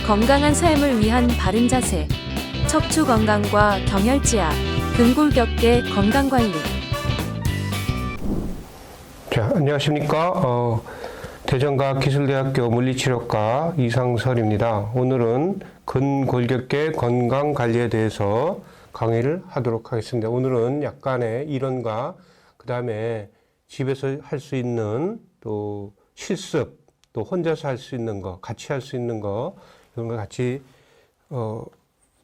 건강한 삶을 위한 바른 자세, 척추 건강과 경혈지압, 근골격계 건강관리. 자, 안녕하십니까. 대전과학기술대학교 물리치료과 이상설입니다. 오늘은 근골격계 건강관리에 대해서 강의를 하도록 하겠습니다. 오늘은 약간의 이론과 그 다음에 집에서 할 수 있는 또 실습, 또 혼자서 할 수 있는 거, 같이 할 수 있는 거, 이런 걸 같이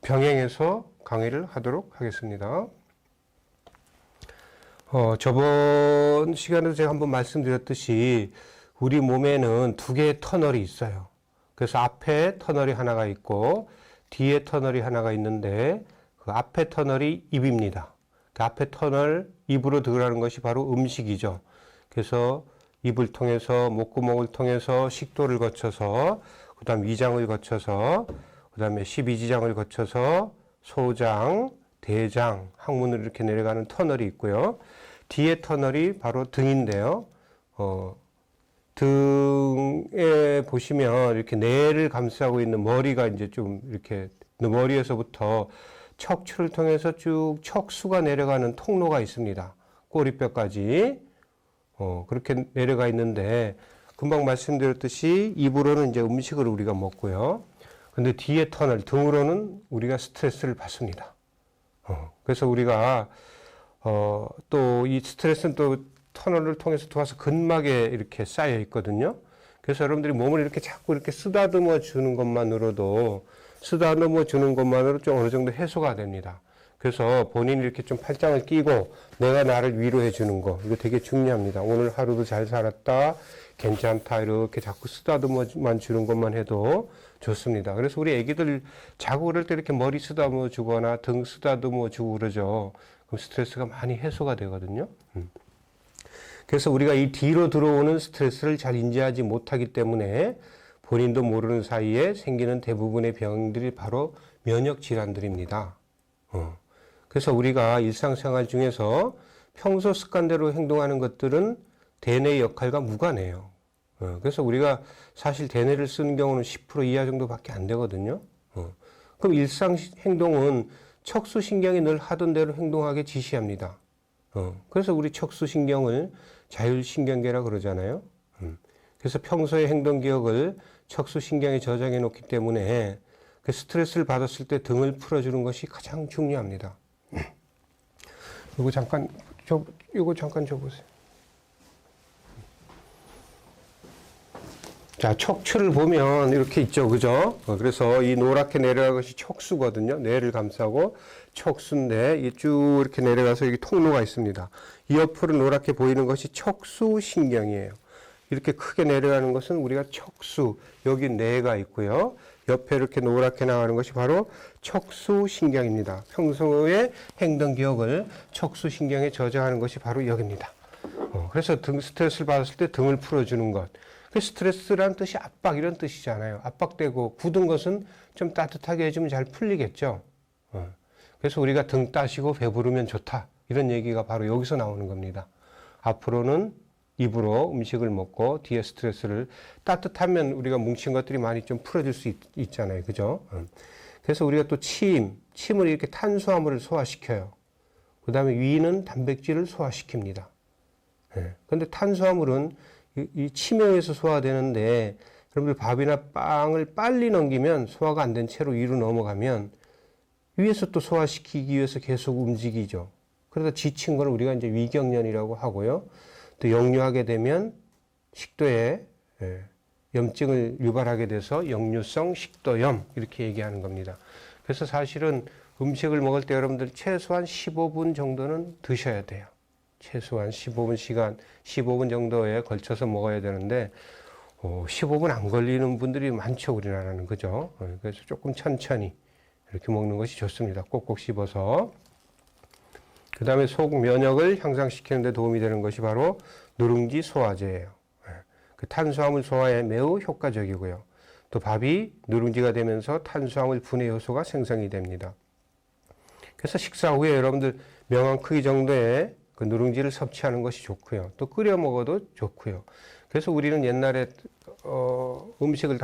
병행해서 강의를 하도록 하겠습니다. 저번 시간에도 제가 한번 말씀드렸듯이 우리 몸에는 두 개의 터널이 있어요. 그래서 앞에 터널이 하나가 있고 뒤에 터널이 하나가 있는데 그 앞에 터널이 입입니다. 그 앞에 터널, 입으로 들어가는 것이 바로 음식이죠. 그래서 입을 통해서 목구멍을 통해서 식도를 거쳐서 그 다음 위장을 거쳐서 그 다음에 12지장을 거쳐서 소장, 대장, 항문으로 이렇게 내려가는 터널이 있고요. 뒤에 터널이 바로 등인데요. 등에 보시면 이렇게 뇌를 감싸고 있는 머리가 이제 좀 이렇게 머리에서부터 척추를 통해서 쭉 척수가 내려가는 통로가 있습니다. 꼬리뼈까지. 그렇게 내려가 있는데 금방 말씀드렸듯이 입으로는 이제 음식을 우리가 먹고요. 근데 뒤에 터널, 등으로는 우리가 스트레스를 받습니다. 그래서 우리가 또 이 스트레스는 또 터널을 통해서 들어와서 근막에 이렇게 쌓여 있거든요. 그래서 여러분들이 몸을 이렇게 자꾸 이렇게 쓰다듬어 주는 것만으로도 좀 어느 정도 해소가 됩니다. 그래서 본인이 이렇게 좀 팔짱을 끼고 내가 나를 위로해 주는 거, 이거 되게 중요합니다. 오늘 하루도 잘 살았다, 괜찮다, 이렇게 자꾸 쓰다듬어만 주는 것만 해도 좋습니다. 그래서 우리 애기들 자고 그럴 때 이렇게 머리 쓰다듬어 주거나 등 쓰다듬어 주고 그러죠. 그럼 스트레스가 많이 해소가 되거든요. 그래서 우리가 이 뒤로 들어오는 스트레스를 잘 인지하지 못하기 때문에 본인도 모르는 사이에 생기는 대부분의 병들이 바로 면역 질환들입니다. 그래서 우리가 일상생활 중에서 평소 습관대로 행동하는 것들은 대뇌의 역할과 무관해요. 그래서 우리가 사실 대뇌를 쓰는 경우는 10% 이하 정도밖에 안 되거든요. 그럼 일상 행동은 척수신경이 늘 하던 대로 행동하게 지시합니다. 그래서 우리 척수신경을 자율신경계라 그러잖아요. 그래서 평소의 행동 기억을 척수신경에 저장해 놓기 때문에 그 스트레스를 받았을 때 등을 풀어주는 것이 가장 중요합니다. 이거 잠깐 줘보세요. 자, 척추를 보면 이렇게 있죠, 그죠? 그래서 이 노랗게 내려가는 것이 척수거든요. 뇌를 감싸고 척수인데 이 쭉 이렇게 내려가서 여기 통로가 있습니다. 이 옆으로 노랗게 보이는 것이 척수신경이에요. 이렇게 크게 내려가는 것은 우리가 척수, 여기 뇌가 있고요. 옆에 이렇게 노랗게 나가는 것이 바로 척수신경입니다. 평소의 행동 기억을 척수신경에 저장하는 것이 바로 여기입니다. 그래서 등 스트레스를 받았을 때 등을 풀어주는 것. 스트레스란 뜻이 압박 이런 뜻이잖아요. 압박되고 굳은 것은 좀 따뜻하게 해주면 잘 풀리겠죠. 그래서 우리가 등 따시고 배부르면 좋다. 이런 얘기가 바로 여기서 나오는 겁니다. 앞으로는 입으로 음식을 먹고 뒤에 스트레스를 따뜻하면 우리가 뭉친 것들이 많이 좀 풀어질 수 있잖아요. 그죠? 그래서 우리가 또 침을 이렇게 탄수화물을 소화시켜요. 그 다음에 위는 단백질을 소화시킵니다. 그런데 탄수화물은 이 침에 의해서 소화되는데 여러분들 밥이나 빵을 빨리 넘기면 소화가 안 된 채로 위로 넘어가면 위에서 또 소화시키기 위해서 계속 움직이죠. 그러다 지친 걸 우리가 이제 위경련이라고 하고요. 또 역류하게 되면 식도에 염증을 유발하게 돼서 역류성 식도염 이렇게 얘기하는 겁니다. 그래서 사실은 음식을 먹을 때 여러분들 최소한 15분 정도는 드셔야 돼요. 최소한 15분 정도에 걸쳐서 먹어야 되는데 15분 안 걸리는 분들이 많죠, 우리나라는. 그죠? 그래서 조금 천천히 이렇게 먹는 것이 좋습니다. 꼭꼭 씹어서. 그 다음에 속 면역을 향상시키는 데 도움이 되는 것이 바로 누룽지 소화제예요. 그 탄수화물 소화에 매우 효과적이고요. 또 밥이 누룽지가 되면서 탄수화물 분해 요소가 생성이 됩니다. 그래서 식사 후에 여러분들 명함 크기 정도의 그 누룽지를 섭취하는 것이 좋고요. 또 끓여 먹어도 좋고요. 그래서 우리는 옛날에 음식을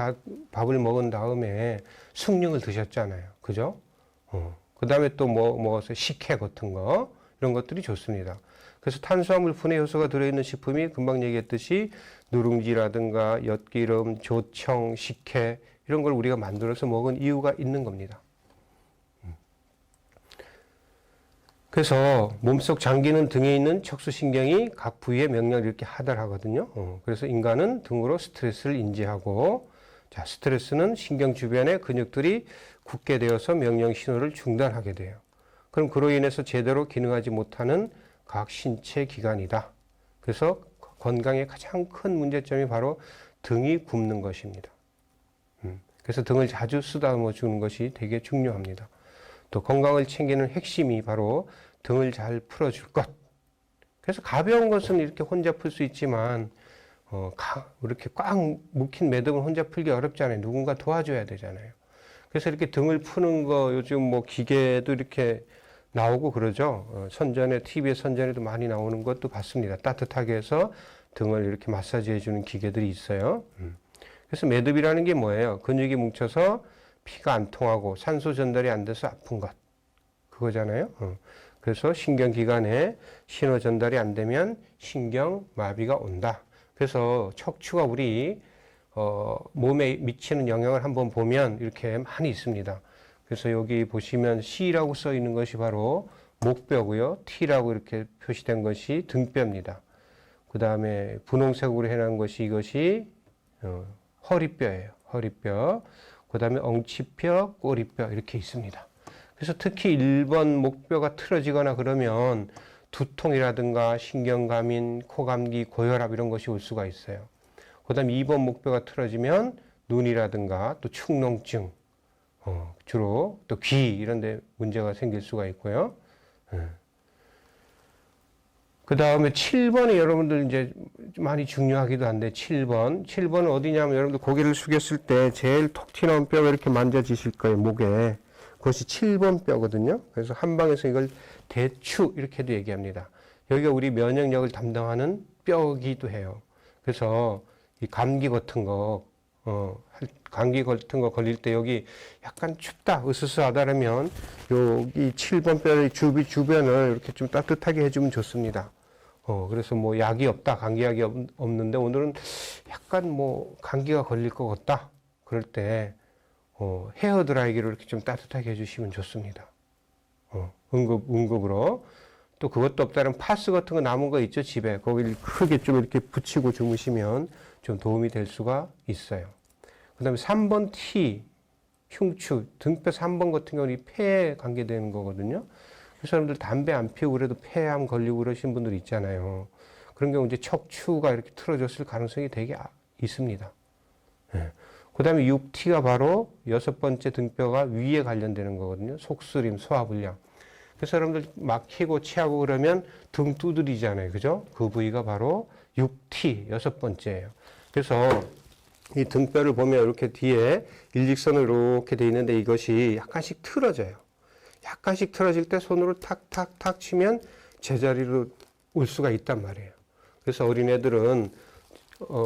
밥을 먹은 다음에 숭늉을 드셨잖아요. 그죠? 그 다음에 또 먹어서 식혜 같은 거, 이런 것들이 좋습니다. 그래서 탄수화물 분해 요소가 들어있는 식품이 금방 얘기했듯이 누룽지라든가 엿기름, 조청, 식혜, 이런 걸 우리가 만들어서 먹은 이유가 있는 겁니다. 그래서 몸속 장기는 등에 있는 척수신경이 각 부위의 명령을 이렇게 하달하거든요. 그래서 인간은 등으로 스트레스를 인지하고, 자, 스트레스는 신경 주변의 근육들이 굳게 되어서 명령 신호를 중단하게 돼요. 그럼 그로 인해서 제대로 기능하지 못하는 각 신체 기관이다. 그래서 건강의 가장 큰 문제점이 바로 등이 굽는 것입니다. 그래서 등을 자주 쓰다듬어 주는 것이 되게 중요합니다. 또 건강을 챙기는 핵심이 바로 등을 잘 풀어줄 것. 그래서 가벼운 것은 이렇게 혼자 풀 수 있지만 이렇게 꽉 묵힌 매듭은 혼자 풀기 어렵잖아요. 누군가 도와줘야 되잖아요. 그래서 이렇게 등을 푸는 거 요즘 뭐 기계도 이렇게 나오고 그러죠. TV에 선전에도 많이 나오는 것도 봤습니다. 따뜻하게 해서 등을 이렇게 마사지 해주는 기계들이 있어요. 그래서 매듭이라는 게 뭐예요? 근육이 뭉쳐서 피가 안 통하고 산소 전달이 안 돼서 아픈 것. 그거잖아요. 그래서 신경기관에 신호 전달이 안 되면 신경마비가 온다. 그래서 척추가 우리 몸에 미치는 영향을 한번 보면 이렇게 많이 있습니다. 그래서 여기 보시면 C라고 써 있는 것이 바로 목뼈고요. T라고 이렇게 표시된 것이 등뼈입니다. 그 다음에 분홍색으로 해놓은 것이 이것이 허리뼈예요. 허리뼈. 그 다음에 엉치뼈, 꼬리뼈 이렇게 있습니다. 그래서 특히 1번 목뼈가 틀어지거나 그러면 두통이라든가 신경감인, 코감기, 고혈압 이런 것이 올 수가 있어요. 그 다음에 2번 목뼈가 틀어지면 눈이라든가 또 축농증, 주로 또 귀 이런 데 문제가 생길 수가 있고요. 그 다음에 7번이 여러분들 이제 많이 중요하기도 한데 7번은 어디냐면 여러분들 고개를 숙였을 때 제일 톡 튀어나온 뼈가 이렇게 만져지실 거예요. 목에. 그것이 7번 뼈거든요. 그래서 한방에서 이걸 대추 이렇게도 얘기합니다. 여기가 우리 면역력을 담당하는 뼈이기도 해요. 그래서 이 감기 같은 거 걸릴 때 여기 약간 춥다, 으스스하다라면 여기 7번 뼈의 주변을 이렇게 좀 따뜻하게 해주면 좋습니다. 그래서 뭐 약이 없다, 감기약이 없는데 오늘은 약간 뭐 감기가 걸릴 것 같다. 그럴 때 헤어드라이기로 이렇게 좀 따뜻하게 해주시면 좋습니다. 응급으로. 또 그것도 없다면 파스 같은 거 남은 거 있죠, 집에. 거기를 크게 좀 이렇게 붙이고 주무시면 좀 도움이 될 수가 있어요. 그 다음에 3번 T, 흉추, 등뼈 3번 같은 경우는 이 폐에 관계되는 거거든요. 그 사람들 담배 안 피우고 그래도 폐암 걸리고 그러신 분들 있잖아요. 그런 경우 이제 척추가 이렇게 틀어졌을 가능성이 되게 있습니다. 네. 그 다음에 6T가 바로 6번째 등뼈가 위에 관련되는 거거든요. 속쓰림, 소화불량. 그래서 여러분들 막히고 체하고 그러면 등 두드리잖아요. 그죠? 그 부위가 바로 6T, 6번째예요. 그래서 이 등뼈를 보면 이렇게 뒤에 일직선으로 이렇게 돼 있는데 이것이 약간씩 틀어져요. 약간씩 틀어질 때 손으로 탁탁탁 치면 제자리로 올 수가 있단 말이에요. 그래서 어린애들은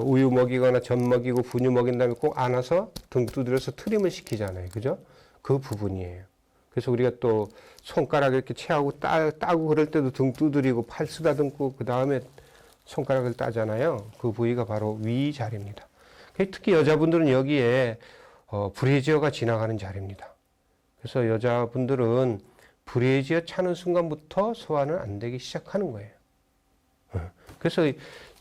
우유 먹이거나 젖 먹이고 분유 먹인 다음에 꼭 안아서 등 두드려서 트림을 시키잖아요. 그죠? 그 부분이에요. 그래서 우리가 또 손가락 이렇게 체하고 따고 그럴 때도 등 두드리고 팔 쓰다듬고 그 다음에 손가락을 따잖아요. 그 부위가 바로 위 자리입니다. 특히 여자분들은 여기에 브래지어가 지나가는 자리입니다. 그래서 여자분들은 브래지어 차는 순간부터 소화는 안 되기 시작하는 거예요. 그래서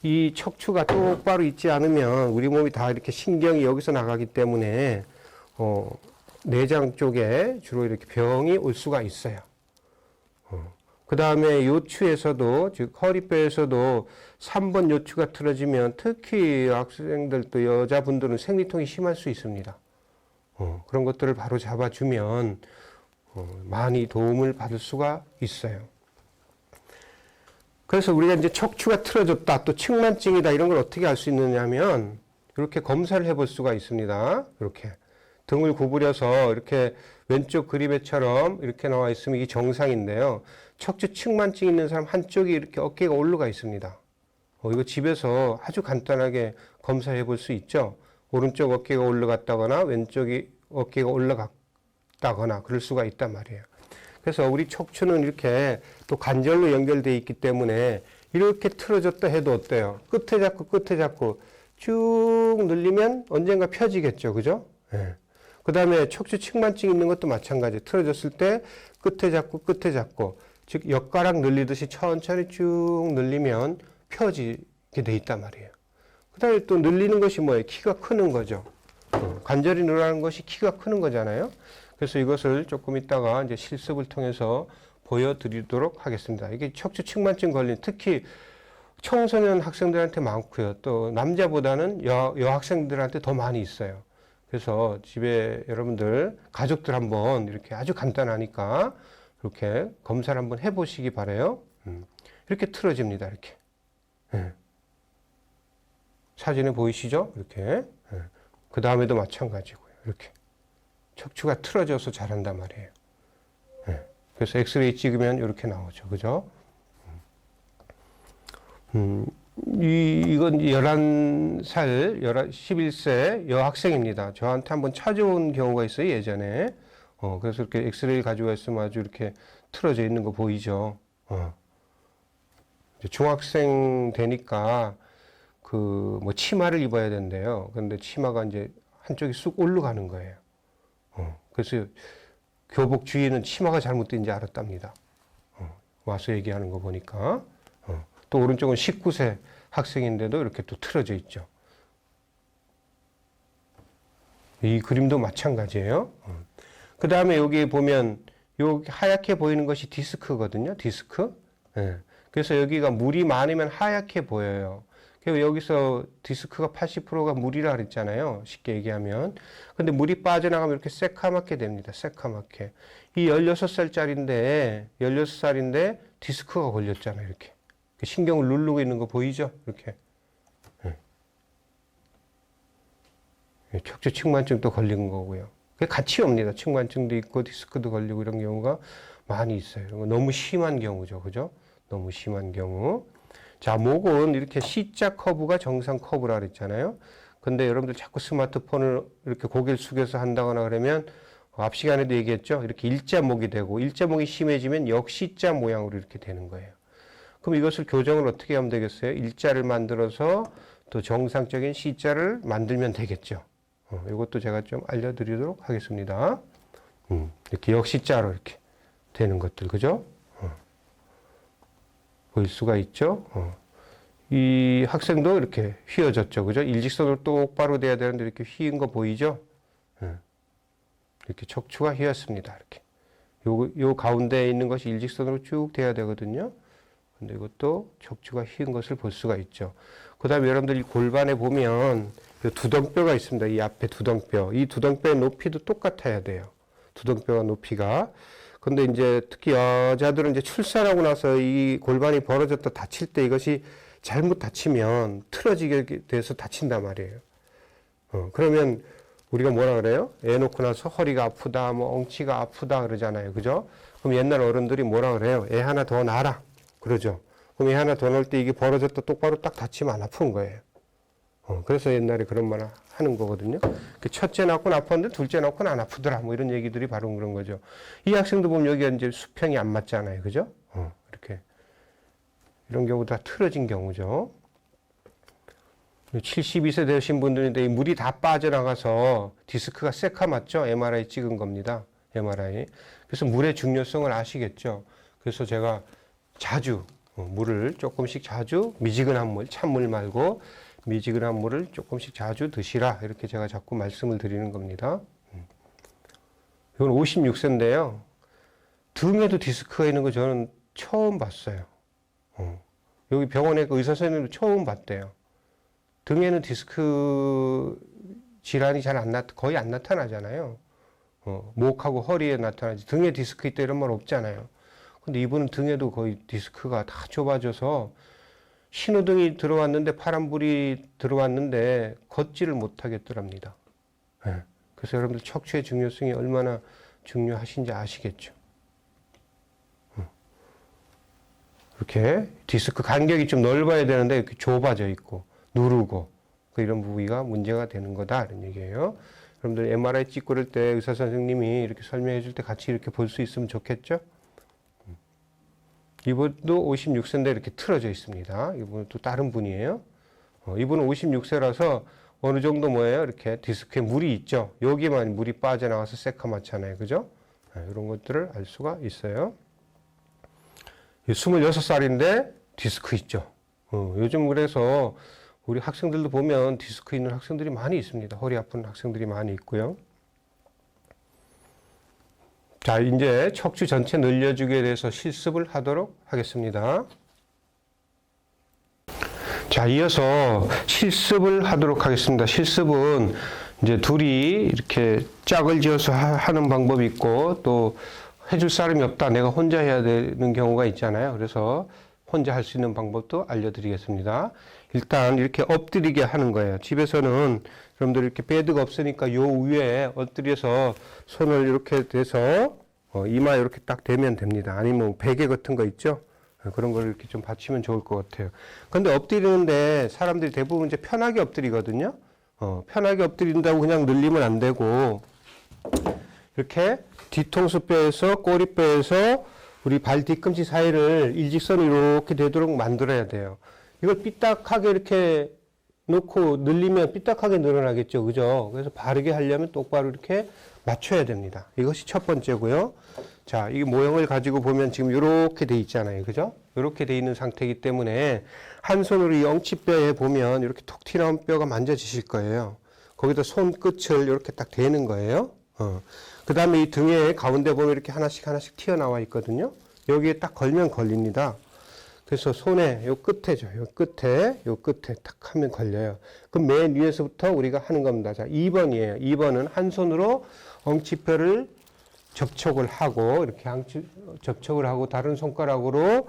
이 척추가 똑바로 있지 않으면 우리 몸이 다 이렇게 신경이 여기서 나가기 때문에 내장 쪽에 주로 이렇게 병이 올 수가 있어요. 그 다음에 요추에서도, 즉 허리뼈에서도 3번 요추가 틀어지면 특히 학생들 또 여자분들은 생리통이 심할 수 있습니다. 그런 것들을 바로 잡아주면 많이 도움을 받을 수가 있어요. 그래서 우리가 이제 척추가 틀어졌다, 또 측만증이다 이런 걸 어떻게 알 수 있느냐면 이렇게 검사를 해볼 수가 있습니다. 이렇게 등을 구부려서 이렇게 왼쪽 그림에처럼 이렇게 나와 있으면 이게 정상인데요. 척추 측만증 있는 사람 한쪽이 이렇게 어깨가 올라가 있습니다. 이거 집에서 아주 간단하게 검사해 볼 수 있죠. 오른쪽 어깨가 올라갔다거나 왼쪽이 어깨가 올라갔다거나 그럴 수가 있단 말이에요. 그래서 우리 척추는 이렇게 또 관절로 연결되어 있기 때문에 이렇게 틀어졌다 해도 어때요? 끝에 잡고 쭉 늘리면 언젠가 펴지겠죠. 그죠? 예. 그 다음에 척추 측만증 있는 것도 마찬가지. 틀어졌을 때 끝에 잡고 즉 엿가락 늘리듯이 천천히 쭉 늘리면 펴지게 돼 있단 말이에요. 그 다음에 또 늘리는 것이 뭐예요? 키가 크는 거죠. 관절이 늘어나는 것이 키가 크는 거잖아요. 그래서 이것을 조금 이따가 이제 실습을 통해서 보여드리도록 하겠습니다. 이게 척추 측만증 걸린 특히 청소년 학생들한테 많고요. 또 남자보다는 여학생들한테 더 많이 있어요. 그래서 집에 여러분들 가족들 한번 이렇게 아주 간단하니까 이렇게 검사를 한번 해보시기 바래요. 이렇게 틀어집니다. 이렇게. 예. 사진에 보이시죠? 이렇게. 예. 그 다음에도 마찬가지고요. 이렇게. 척추가 틀어져서 자란단 말이에요. 예. 그래서 엑스레이 찍으면 이렇게 나오죠. 그죠? 이건 11살, 11세 여학생입니다. 저한테 한번 찾아온 경우가 있어요, 예전에. 그래서 이렇게 엑스레이를 가지고 있으면 아주 이렇게 틀어져 있는 거 보이죠? 이제 중학생 되니까 뭐 치마를 입어야 된대요. 근데 치마가 이제 한쪽이 쑥 올라가는 거예요. 그래서 교복 주인은 치마가 잘못된지 알았답니다. 와서 얘기하는 거 보니까. 또 오른쪽은 19세 학생인데도 이렇게 또 틀어져 있죠. 이 그림도 마찬가지예요. 그 다음에 여기 보면 여기 하얗게 보이는 것이 디스크거든요. 디스크. 예. 그래서 여기가 물이 많으면 하얗게 보여요. 그래서 여기서 디스크가 80%가 물이라 그랬잖아요. 쉽게 얘기하면. 근데 물이 빠져나가면 이렇게 새카맣게 됩니다. 새카맣게. 이 16살인데 디스크가 걸렸잖아요. 이렇게. 신경을 누르고 있는 거 보이죠? 이렇게. 척추 측만증도 걸린 거고요. 같이 옵니다. 측만증도 있고 디스크도 걸리고 이런 경우가 많이 있어요. 너무 심한 경우죠. 그죠? 너무 심한 경우. 자, 목은 이렇게 C자 커브가 정상 커브라 그랬잖아요. 근데 여러분들 자꾸 스마트폰을 이렇게 고개를 숙여서 한다거나 그러면 앞 시간에도 얘기했죠. 이렇게 일자목이 되고 일자목이 심해지면 역C자 모양으로 이렇게 되는 거예요. 그럼 이것을 교정을 어떻게 하면 되겠어요? 일자를 만들어서 또 정상적인 C자를 만들면 되겠죠. 이것도 제가 좀 알려드리도록 하겠습니다. 이렇게 역C자로 이렇게 되는 것들, 그죠? 보일 수가 있죠? 이 학생도 이렇게 휘어졌죠, 그죠? 일직선으로 똑바로 돼야 되는데 이렇게 휘인 거 보이죠? 이렇게 척추가 휘었습니다. 이렇게. 요 가운데에 있는 것이 일직선으로 쭉 돼야 되거든요. 근데 이것도 척추가 휘은 것을 볼 수가 있죠. 그 다음에 여러분들 이 골반에 보면 두덩뼈가 있습니다. 이 앞에 두덩뼈. 이 두덩뼈의 높이도 똑같아야 돼요. 두덩뼈가 높이가. 근데 이제 특히 여자들은 이제 출산하고 나서 이 골반이 벌어졌다 다칠 때 이것이 잘못 다치면 틀어지게 돼서 다친단 말이에요. 그러면 우리가 뭐라 그래요? 애 놓고 나서 허리가 아프다, 뭐 엉치가 아프다 그러잖아요. 그죠? 그럼 옛날 어른들이 뭐라 그래요? 애 하나 더 낳아라. 그러죠. 그럼 애 하나 더 넣을 때 이게 벌어졌다 똑바로 딱 다치면 안 아픈 거예요. 그래서 옛날에 그런 말 하는 거거든요. 첫째 낳고는 아팠는데 둘째 낳고는 안 아프더라. 뭐 이런 얘기들이 바로 그런 거죠. 이 학생도 보면 여기가 이제 수평이 안 맞잖아요. 그죠? 이렇게. 이런 경우 다 틀어진 경우죠. 72세 되신 분들인데 이 물이 다 빠져나가서 디스크가 새카맣죠? MRI 찍은 겁니다. MRI. 그래서 물의 중요성을 아시겠죠? 그래서 제가 자주 물을 조금씩 자주 미지근한 물, 찬물 말고 미지근한 물을 조금씩 자주 드시라. 이렇게 제가 자꾸 말씀을 드리는 겁니다. 이건 56세인데요. 등에도 디스크가 있는 거 저는 처음 봤어요. 여기 병원에 의사 선생님도 처음 봤대요. 등에는 디스크 질환이 거의 안 나타나잖아요. 목하고 허리에 나타나지. 등에 디스크 있다 이런 말 없잖아요. 근데 이분은 등에도 거의 디스크가 다 좁아져서 신호등이 들어왔는데 파란불이 들어왔는데 걷지를 못하겠더랍니다. 그래서 여러분들 척추의 중요성이 얼마나 중요하신지 아시겠죠. 이렇게 디스크 간격이 좀 넓어야 되는데 이렇게 좁아져 있고 누르고 이런 부위가 문제가 되는 거다 이런 얘기예요. 여러분들 MRI 찍고 그럴 때 의사 선생님이 이렇게 설명해 줄 때 같이 이렇게 볼 수 있으면 좋겠죠? 이분도 56세인데 이렇게 틀어져 있습니다. 이분은 또 다른 분이에요. 이분은 56세라서 어느 정도 뭐예요? 이렇게 디스크에 물이 있죠. 여기만 물이 빠져나와서 새카맣잖아요. 그죠? 이런 것들을 알 수가 있어요. 26살인데 디스크 있죠. 요즘 그래서 우리 학생들도 보면 디스크 있는 학생들이 많이 있습니다. 허리 아픈 학생들이 많이 있고요. 자, 이제 척추 전체 늘려주기에 대해서 실습을 하도록 하겠습니다. 자, 이어서 실습을 하도록 하겠습니다. 실습은 이제 둘이 이렇게 짝을 지어서 하는 방법이 있고 또 해줄 사람이 없다. 내가 혼자 해야 되는 경우가 있잖아요. 그래서 혼자 할 수 있는 방법도 알려드리겠습니다. 일단 이렇게 엎드리게 하는 거예요. 집에서는 여러분들 이렇게 베드가 없으니까 요 위에 엎드려서 손을 이렇게 대서 이마 이렇게 딱 대면 됩니다. 아니면 베개 같은 거 있죠? 그런 걸 이렇게 좀 받치면 좋을 것 같아요. 근데 엎드리는데 사람들이 대부분 이제 편하게 엎드리거든요. 편하게 엎드린다고 그냥 늘리면 안 되고 이렇게 뒤통수뼈에서 꼬리뼈에서 우리 발 뒤꿈치 사이를 일직선으로 이렇게 되도록 만들어야 돼요. 이걸 삐딱하게 이렇게 놓고 늘리면 삐딱하게 늘어나겠죠. 그죠? 그래서 바르게 하려면 똑바로 이렇게 맞춰야 됩니다. 이것이 첫 번째고요. 자, 이 모형을 가지고 보면 지금 이렇게 돼 있잖아요. 그죠? 이렇게 돼 있는 상태이기 때문에 한 손으로 이 엉치뼈에 보면 이렇게 톡 튀어나온 뼈가 만져지실 거예요. 거기다 손끝을 이렇게 딱 대는 거예요. 그 다음에 이 등에 가운데 보면 이렇게 하나씩 튀어나와 있거든요. 여기에 딱 걸면 걸립니다. 그래서 손에 요 끝에죠. 요 끝에 딱 하면 걸려요. 그럼 맨 위에서부터 우리가 하는 겁니다. 자, 2번이에요. 2번은 한 손으로 엉치뼈를 접촉을 하고, 이렇게 접촉을 하고, 다른 손가락으로,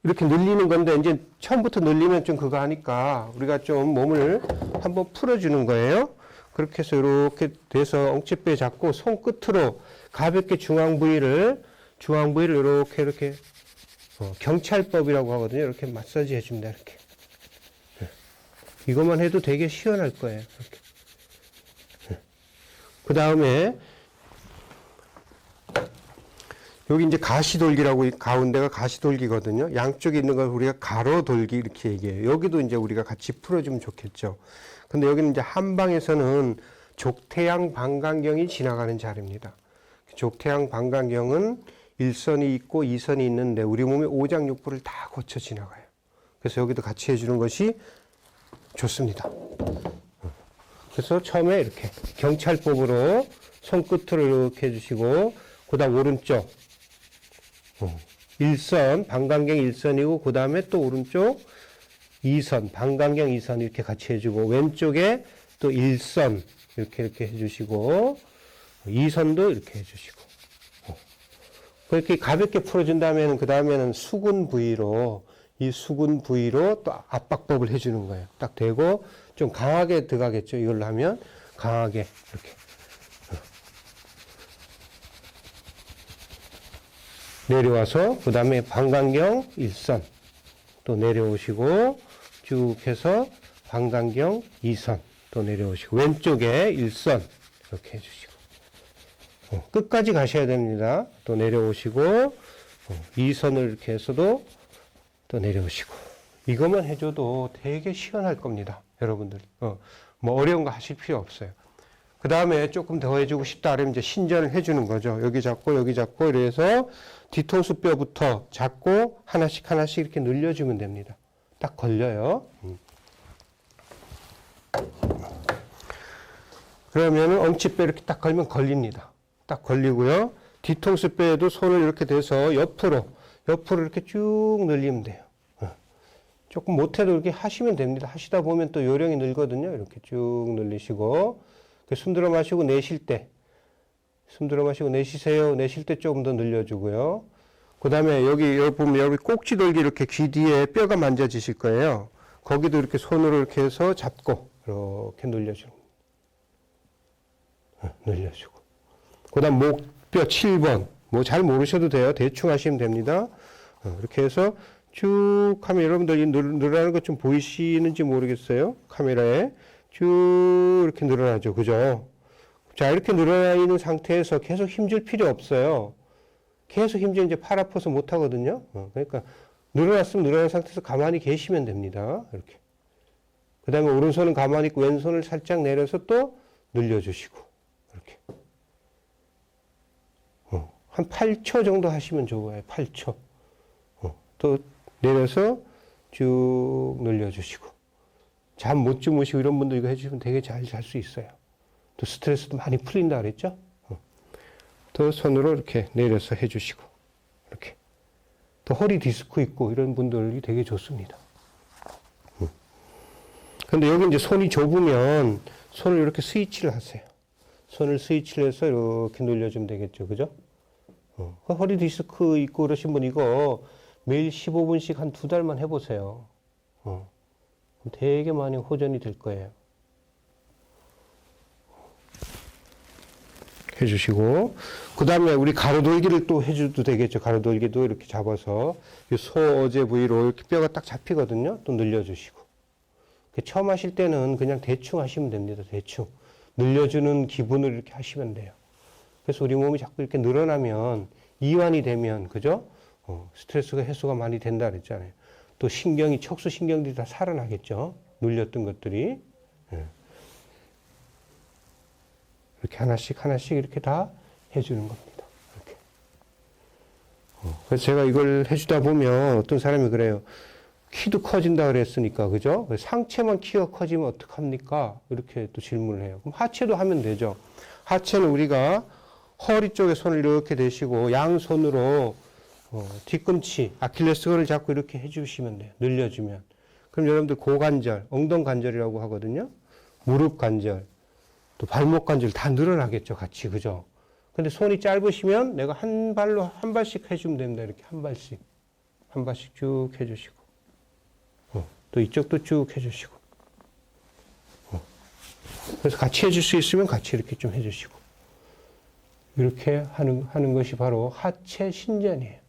이렇게 늘리는 건데, 이제 처음부터 늘리면 좀 그거 하니까, 우리가 좀 몸을 한번 풀어주는 거예요. 그렇게 해서 이렇게 돼서 엉치뼈 잡고, 손끝으로 가볍게 중앙 부위를 이렇게, 경찰법이라고 하거든요. 이렇게 마사지 해줍니다. 이렇게. 이것만 해도 되게 시원할 거예요. 이렇게. 그 다음에, 여기 이제 가시돌기라고 가운데가 가시돌기거든요. 양쪽에 있는 걸 우리가 가로돌기 이렇게 얘기해요. 여기도 이제 우리가 같이 풀어주면 좋겠죠. 근데 여기는 이제 한방에서는 족태양 방광경이 지나가는 자리입니다. 족태양 방광경은 1선이 있고 2선이 있는데 우리 몸의 오장육부를 다 거쳐 지나가요. 그래서 여기도 같이 해주는 것이 좋습니다. 그래서 처음에 이렇게 경찰법으로 손끝으로 이렇게 해주시고 그 다음 오른쪽 1선, 방광경 1선이고 그 다음에 또 오른쪽 2선, 방광경 2선 이렇게 같이 해주고 왼쪽에 또 1선 이렇게 해주시고 2선도 이렇게 해주시고 그렇게 가볍게 풀어준 다음에는 그 다음에는 수근 부위로 이 수근 부위로 또 압박법을 해주는 거예요. 딱 대고 좀 강하게 들어가겠죠. 이걸로 하면 강하게 이렇게 내려와서 그 다음에 방광경 1선 또 내려오시고 쭉 해서 방광경 2선 또 내려오시고 왼쪽에 1선 이렇게 해주시고 끝까지 가셔야 됩니다. 또 내려오시고 2선을 이렇게 해서도 또 내려오시고 이것만 해줘도 되게 시원할 겁니다. 여러분들 뭐 어려운 거 하실 필요 없어요. 그 다음에 조금 더 해주고 싶다 하면 이제 신전을 해주는 거죠. 여기 잡고 이래서 뒤통수 뼈부터 잡고 하나씩 이렇게 늘려주면 됩니다. 딱 걸려요. 그러면 엉치뼈 이렇게 딱 걸면 걸립니다. 딱 걸리고요. 뒤통수 뼈에도 손을 이렇게 대서 옆으로 이렇게 쭉 늘리면 돼요. 조금 못해도 이렇게 하시면 됩니다. 하시다 보면 또 요령이 늘거든요. 이렇게 쭉 늘리시고 숨 들어 마시고 내쉴 때 숨 들어 마시고 내쉬세요. 내쉴 때 조금 더 늘려주고요. 그 다음에 여기 보면 여기 꼭지 돌기 이렇게 귀 뒤에 뼈가 만져지실 거예요. 거기도 이렇게 손으로 이렇게 해서 잡고 이렇게 늘려주고 그 다음 목뼈 7번 뭐 잘 모르셔도 돼요. 대충 하시면 됩니다. 이렇게 해서 쭉 하면 여러분들 이 늘어나는 것 좀 보이시는지 모르겠어요. 카메라에 쭉 이렇게 늘어나죠. 그죠? 자, 이렇게 늘어나 있는 상태에서 계속 힘줄 필요 없어요. 계속 힘주면 이제 팔 아파서 못 하거든요. 그러니까 늘어났으면 늘어난 상태에서 가만히 계시면 됩니다. 이렇게. 그 다음에 오른손은 가만히 있고 왼손을 살짝 내려서 또 늘려주시고 이렇게. 한 8초 정도 하시면 좋아요. 8초. 또 내려서 쭉 늘려주시고. 잠 못 주무시고 이런 분들 이거 해주시면 되게 잘 잘 수 있어요. 또 스트레스도 많이 풀린다 그랬죠? 또 손으로 이렇게 내려서 해주시고. 이렇게. 또 허리 디스크 있고 이런 분들이 되게 좋습니다. 근데 여기 이제 손이 좁으면 손을 이렇게 스위치를 하세요. 손을 스위치를 해서 이렇게 늘려주면 되겠죠. 그죠? 허리 디스크 있고 그러신 분 이거 매일 15분씩 한 2달만 해보세요. 되게 많이 호전이 될 거예요. 해주시고, 그 다음에 우리 가로돌기를 또 해줘도 되겠죠. 가로돌기도 이렇게 잡아서 이 소어제 부위로 이렇게 뼈가 딱 잡히거든요. 또 늘려주시고. 처음 하실 때는 그냥 대충 하시면 됩니다. 대충. 늘려주는 기분으로 이렇게 하시면 돼요. 그래서 우리 몸이 자꾸 이렇게 늘어나면 이완이 되면, 그죠? 스트레스가 해소가 많이 된다 그랬잖아요. 또 신경이, 척수 신경들이 다 살아나겠죠. 눌렸던 것들이. 이렇게 하나씩 하나씩 이렇게 다 해주는 겁니다. 이렇게. 그래서 제가 이걸 해주다 보면 어떤 사람이 그래요. 키도 커진다 그랬으니까, 그죠? 상체만 키가 커지면 어떡합니까? 이렇게 또 질문을 해요. 그럼 하체도 하면 되죠. 하체는 우리가 허리 쪽에 손을 이렇게 대시고 양손으로 뒤꿈치, 아킬레스건을 잡고 이렇게 해주시면 돼요. 늘려주면. 그럼 여러분들 고관절, 엉덩관절이라고 하거든요. 무릎 관절, 또 발목 관절 다 늘어나겠죠. 같이. 그죠? 근데 손이 짧으시면 내가 한 발로 한 발씩 해주면 됩니다. 이렇게 한 발씩. 한 발씩 쭉 해주시고. 또 이쪽도 쭉 해주시고. 그래서 같이 해줄 수 있으면 같이 이렇게 좀 해주시고. 이렇게 하는 것이 바로 하체 신전이에요.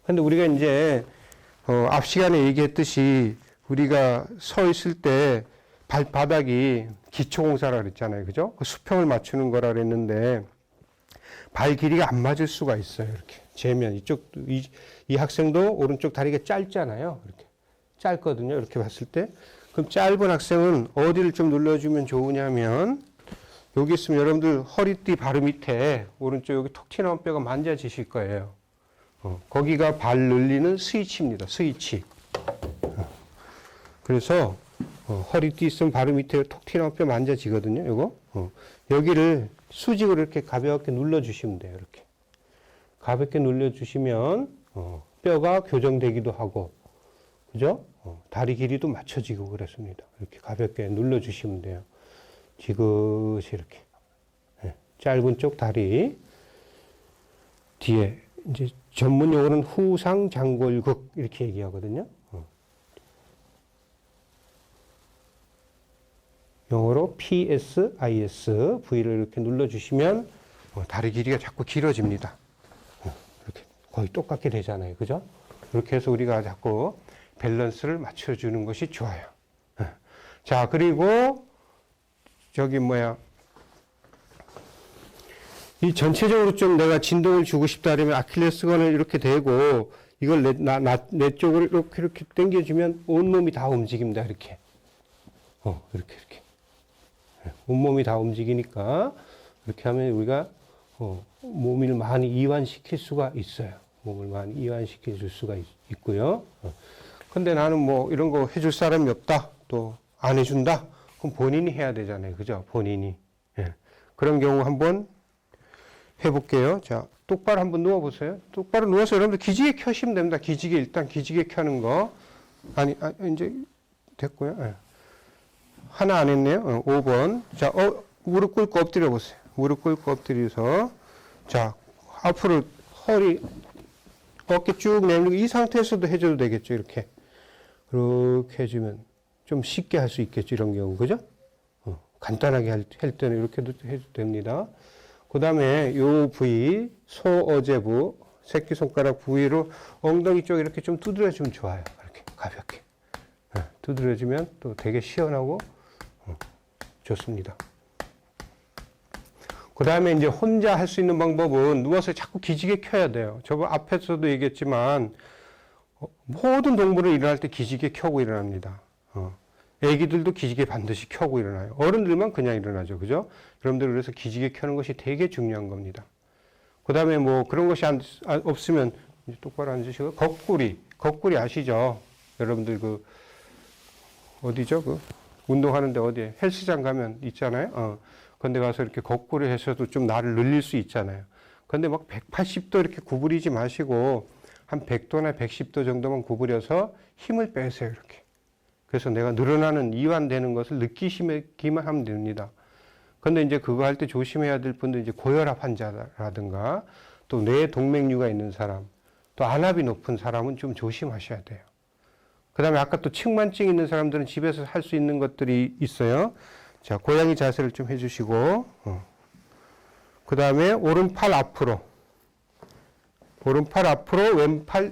근데 우리가 이제, 앞 시간에 얘기했듯이 우리가 서 있을 때 발바닥이 기초공사라 그랬잖아요. 그죠? 그 수평을 맞추는 거라 그랬는데, 발 길이가 안 맞을 수가 있어요. 이렇게. 재면. 이 학생도 오른쪽 다리가 짧잖아요. 이렇게. 짧거든요. 이렇게 봤을 때. 그럼 짧은 학생은 어디를 좀 눌러주면 좋으냐면, 여기 있으면 여러분들 허리띠 바로 밑에 오른쪽 여기 톡 튀어나온 뼈가 만져지실 거예요. 거기가 발 늘리는 스위치입니다. 스위치. 그래서 허리띠 있으면 바로 밑에 톡 튀어나온 뼈 만져지거든요. 요거. 여기를 수직으로 이렇게 가볍게 눌러주시면 돼요. 이렇게. 가볍게 눌러주시면 뼈가 교정되기도 하고, 그죠? 다리 길이도 맞춰지고 그렇습니다. 이렇게 가볍게 눌러주시면 돼요. 지그시 이렇게. 짧은 쪽 다리 뒤에 이제 전문 용어는 후상장골극 이렇게 얘기하거든요. 영어로 PSIS V를 이렇게 눌러주시면 다리 길이가 자꾸 길어집니다. 이렇게 거의 똑같게 되잖아요. 그죠? 이렇게 해서 우리가 자꾸 밸런스를 맞춰주는 것이 좋아요. 자, 그리고 이 전체적으로 좀 내가 진동을 주고 싶다 그러면 아킬레스건을 이렇게 대고 이걸 내 쪽으로 이렇게 당겨주면 온몸이 다 움직입니다. 이렇게. 이렇게. 온몸이 다 움직이니까 이렇게 하면 우리가 몸을 많이 이완시킬 수가 있어요. 몸을 많이 이완시켜 줄 수가 있고요. 근데 나는 뭐 이런 거 해줄 사람이 없다. 또 안 해준다. 그럼 본인이 해야 되잖아요. 그죠? 본인이. 그런 경우 한번 해볼게요. 자, 똑바로 한번 누워보세요. 똑바로 누워서 여러분들 기지개 켜시면 됩니다. 기지개, 일단 기지개 켜는 거. 이제 됐고요. 하나 안 했네요. 5번. 자, 무릎 꿇고 엎드려 보세요. 무릎 꿇고 엎드려서. 자, 앞으로 허리, 어깨 쭉 내밀고 이 상태에서도 해줘도 되겠죠. 이렇게. 그렇게 해주면 좀 쉽게 할 수 있겠죠. 이런 경우. 그죠? 간단하게 할 때는 이렇게도 해도 됩니다. 그 다음에 요 부위, 소어제부, 새끼손가락 부위로 엉덩이 쪽 이렇게 좀 두드려주면 좋아요. 이렇게 가볍게. 두드려주면 또 되게 시원하고 좋습니다. 그 다음에 이제 혼자 할 수 있는 방법은 누워서 자꾸 기지개 켜야 돼요. 저 앞에서도 얘기했지만 모든 동물은 일어날 때 기지개 켜고 일어납니다. 애기들도 기지개 반드시 켜고 일어나요. 어른들만 그냥 일어나죠. 그죠? 여러분들 그래서 기지개 켜는 것이 되게 중요한 겁니다. 그 다음에 뭐 그런 것이 없으면 이제 똑바로 앉으시고 거꾸리 아시죠? 여러분들 그 어디죠? 그 운동하는데 어디에 헬스장 가면 있잖아요. 근데 가서 이렇게 거꾸로 해서도 좀 나를 늘릴 수 있잖아요. 근데 막 180도 이렇게 구부리지 마시고 한 100도나 110도 정도만 구부려서 힘을 빼세요. 이렇게. 그래서 내가 늘어나는 이완되는 것을 느끼시기만 하면 됩니다. 근데 이제 그거 할 때 조심해야 될 분들 이제 고혈압 환자라든가 또 뇌 동맥류가 있는 사람, 또 안압이 높은 사람은 좀 조심하셔야 돼요. 그 다음에 아까 또 측만증 있는 사람들은 집에서 할 수 있는 것들이 있어요. 자, 고양이 자세를 좀 해주시고, 그 다음에 오른팔 앞으로,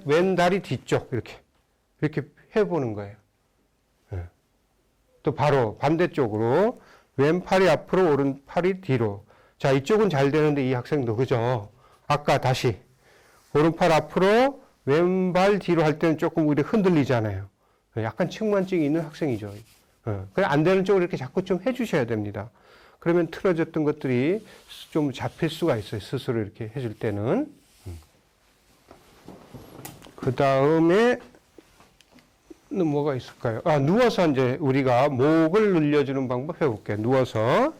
왼 다리 뒤쪽, 이렇게 해보는 거예요. 또 바로 반대쪽으로, 왼팔이 앞으로, 오른팔이 뒤로. 자, 이쪽은 잘 되는데 이 학생도, 그죠? 아까 다시, 오른팔 앞으로, 왼발 뒤로 할 때는 조금 우리 흔들리잖아요. 약간 측만증이 있는 학생이죠. 그냥 안 되는 쪽으로 이렇게 자꾸 좀 해주셔야 됩니다. 그러면 틀어졌던 것들이 좀 잡힐 수가 있어요. 스스로 이렇게 해줄 때는. 그 다음에 뭐가 있을까요? 누워서 이제 우리가 목을 늘려주는 방법 해볼게요. 누워서.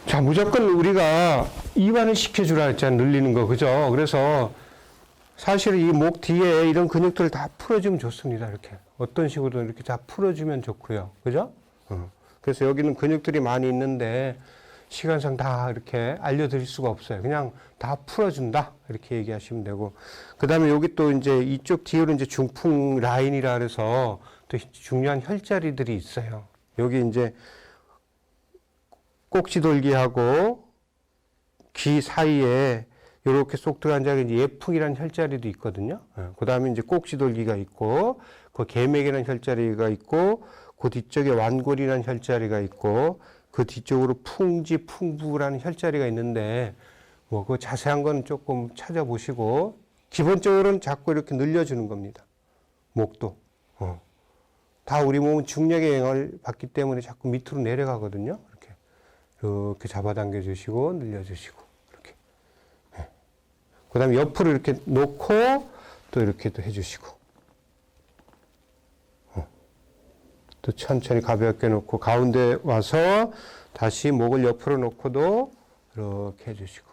자, 무조건 우리가 이완을 시켜주라 했잖아요. 늘리는 거. 그죠? 그래서 사실 이 목 뒤에 이런 근육들을 다 풀어주면 좋습니다. 이렇게. 어떤 식으로든 이렇게 다 풀어주면 좋고요. 그죠? 그래서 여기는 근육들이 많이 있는데 시간상 다 이렇게 알려드릴 수가 없어요. 그냥 다 풀어준다. 이렇게 얘기하시면 되고. 그 다음에 여기 또 이제 이쪽 뒤로 이제 중풍 라인이라 그래서 또 중요한 혈자리들이 있어요. 여기 이제 꼭지돌기하고 귀 사이에 이렇게 쏙 들어간 자리에 예풍이라는 혈자리도 있거든요. 그 다음에 이제 꼭지돌기가 있고, 그 계맥이라는 혈자리가 있고, 그 뒤쪽에 완골이라는 혈자리가 있고, 그 뒤쪽으로 풍지, 풍부라는 혈자리가 있는데, 뭐 그 자세한 건 조금 찾아보시고, 기본적으로는 자꾸 이렇게 늘려주는 겁니다. 목도. 다 우리 몸은 중력의 영향을 받기 때문에 자꾸 밑으로 내려가거든요. 이렇게 잡아당겨 주시고 늘려주시고 이렇게. 그 다음에 옆으로 이렇게 놓고 또 이렇게 또 해주시고 또 천천히 가볍게 놓고 가운데 와서 다시 목을 옆으로 놓고도 이렇게 해주시고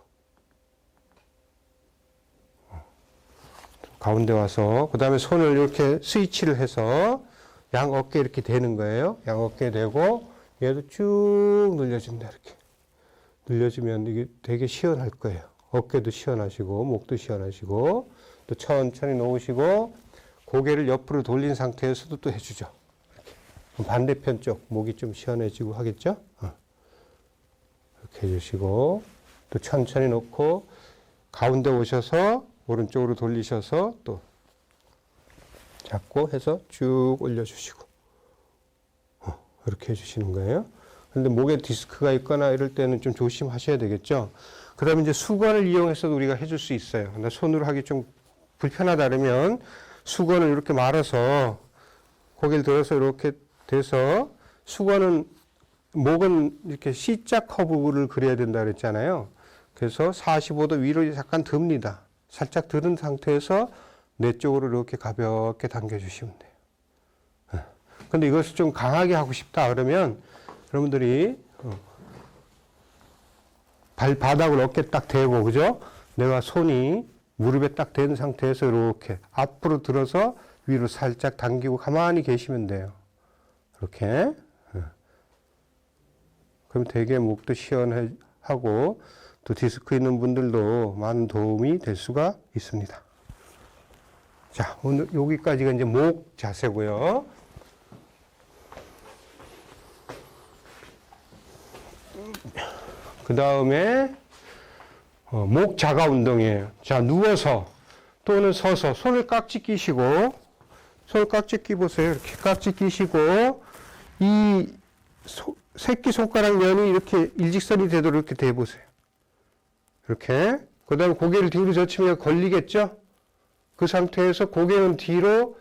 가운데 와서 그 다음에 손을 이렇게 스위치를 해서 양 어깨 이렇게 대는 거예요. 양 어깨 대고 얘도 쭉 늘려줍니다. 이렇게. 늘려주면 이게 되게 시원할 거예요. 어깨도 시원하시고, 목도 시원하시고, 또 천천히 놓으시고, 고개를 옆으로 돌린 상태에서도 또 해주죠. 이렇게. 반대편 쪽, 목이 좀 시원해지고 하겠죠? 이렇게 해주시고, 또 천천히 놓고, 가운데 오셔서, 오른쪽으로 돌리셔서, 또 잡고 해서 쭉 올려주시고, 이렇게 해주시는 거예요. 그런데 목에 디스크가 있거나 이럴 때는 좀 조심하셔야 되겠죠. 그 다음에 이제 수건을 이용해서도 우리가 해줄 수 있어요. 근데 손으로 하기 좀 불편하다 그러면 수건을 이렇게 말아서 고개를 들어서 이렇게 돼서 수건은 목은 이렇게 C자 커브를 그려야 된다 그랬잖아요. 그래서 45도 위로 잠깐 듭니다. 살짝 들은 상태에서 내 쪽으로 이렇게 가볍게 당겨주시면 돼요. 근데 이것을 좀 강하게 하고 싶다 그러면 여러분들이 발바닥을 어깨 딱 대고 그죠? 내가 손이 무릎에 딱 댄 상태에서 이렇게 앞으로 들어서 위로 살짝 당기고 가만히 계시면 돼요. 이렇게. 그럼 되게 목도 시원하고 또 디스크 있는 분들도 많은 도움이 될 수가 있습니다. 자, 오늘 여기까지가 이제 목 자세고요. 그 다음에 목 자가 운동이에요. 자, 누워서 또는 서서 손을 깍지 끼시고, 손을 깍지 끼보세요. 이렇게 깍지 끼시고, 이 새끼손가락 면이 이렇게 일직선이 되도록 이렇게 대보세요. 이렇게. 그 다음에 고개를 뒤로 젖히면 걸리겠죠? 그 상태에서 고개는 뒤로,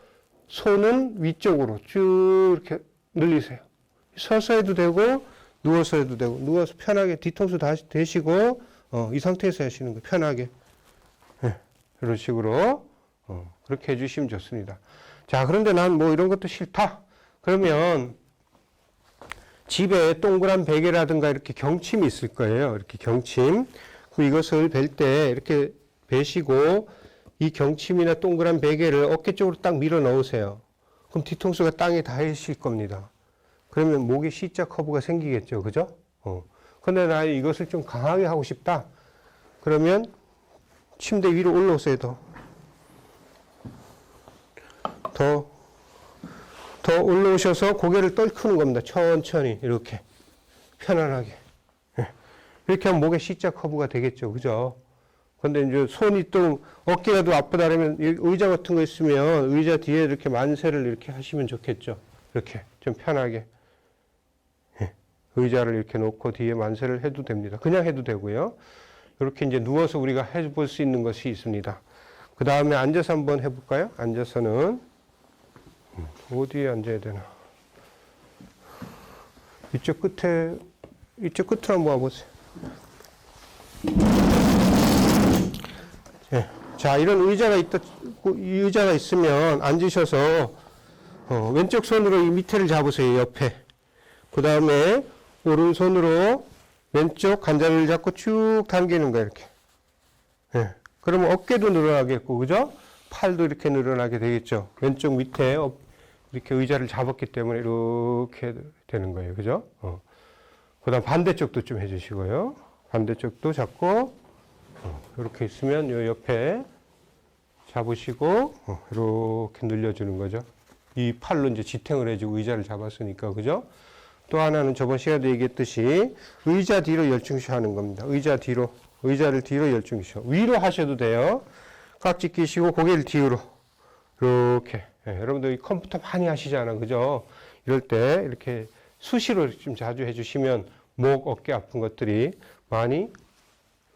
손은 위쪽으로 쭉 이렇게 늘리세요. 서서 해도 되고, 누워서 해도 되고, 누워서 편하게 뒤통수 다시 대시고, 이 상태에서 하시는 거예요. 편하게. 네, 이런 식으로, 그렇게 해주시면 좋습니다. 자, 그런데 난 뭐 이런 것도 싫다. 그러면, 집에 동그란 베개라든가 이렇게 경침이 있을 거예요. 이렇게 경침. 그럼 이것을 벨 때 이렇게 베시고, 이 경침이나 동그란 베개를 어깨 쪽으로 딱 밀어 넣으세요. 그럼 뒤통수가 땅에 닿으실 겁니다. 그러면 목에 C자 커브가 생기겠죠. 그죠? 근데 나 이것을 좀 강하게 하고 싶다. 그러면 침대 위로 올라오세요. 더 올라오셔서 고개를 떨크는 겁니다. 천천히 이렇게 편안하게. 이렇게 하면 목에 C자 커브가 되겠죠. 그죠? 근데 이제 손이 또 어깨라도 아프다 그러면 의자 같은 거 있으면 의자 뒤에 이렇게 만세를 이렇게 하시면 좋겠죠. 이렇게 좀 편하게. 의자를 이렇게 놓고 뒤에 만세를 해도 됩니다. 그냥 해도 되고요. 이렇게 이제 누워서 우리가 해볼 수 있는 것이 있습니다. 그 다음에 앉아서 한번 해볼까요? 앉아서는 어디에 앉아야 되나? 이쪽 끝으로 한번 와보세요. 네. 자, 이런 의자가 있으면 앉으셔서 왼쪽 손으로 이 밑에를 잡으세요. 옆에. 그 다음에 오른손으로 왼쪽 관자를 잡고 쭉 당기는 거예요. 이렇게. 네. 그러면 어깨도 늘어나겠고, 그죠? 팔도 이렇게 늘어나게 되겠죠. 왼쪽 밑에 이렇게 의자를 잡았기 때문에 이렇게 되는 거예요. 그죠? 그 다음 반대쪽도 좀 해주시고요. 반대쪽도 잡고, 이렇게 있으면 요 옆에 잡으시고, 이렇게 늘려주는 거죠. 이 팔로 이제 지탱을 해주고 의자를 잡았으니까, 그죠? 또 하나는 저번 시간에 얘기했듯이 의자 뒤로 열중시 하는 겁니다. 의자를 뒤로 열중시. 위로 하셔도 돼요. 깍지 끼시고 고개를 뒤로. 이렇게. 네, 여러분들 이 컴퓨터 많이 하시잖아. 그죠? 이럴 때 이렇게 수시로 좀 자주 해주시면 목, 어깨 아픈 것들이 많이